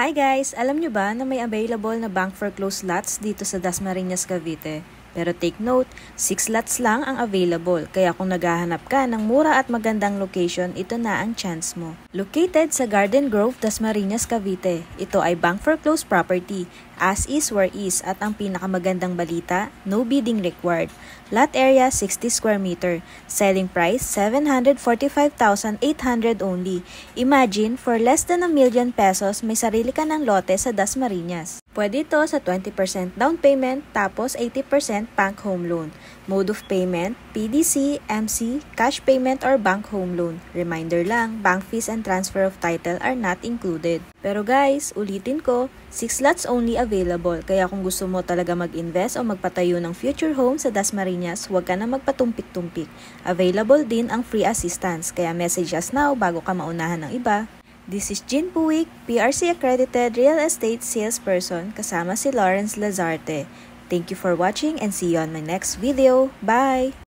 Hi guys! Alam nyo ba na may available na bank foreclosed lots dito sa Dasmariñas, Cavite? Pero take note, 6 lots lang ang available, kaya kung naghahanap ka ng mura at magandang location, ito na ang chance mo. Located sa Garden Grove, Dasmariñas, Cavite, ito ay bank foreclosed property, as is where is, at ang pinakamagandang balita, no bidding required. Lot area 60 square meter, selling price 745,800 only. Imagine, for less than 1 million pesos, may sarili ka ng lote sa Dasmariñas. Pwede ito sa 20% down payment tapos 80% bank home loan. Mode of payment, PDC, MC, cash payment or bank home loan. Reminder lang, bank fees and transfer of title are not included. Pero guys, ulitin ko, 6 lots only available. Kaya kung gusto mo talaga mag-invest o magpatayo ng future home sa Dasmariñas, huwag ka na magpatumpik-tumpik. Available din ang free assistance. Kaya message us now bago ka maunahan ng iba. This is Jean Puig, PRC accredited real estate salesperson kasama si Lawrence Lazarte. Thank you for watching and see you on my next video. Bye!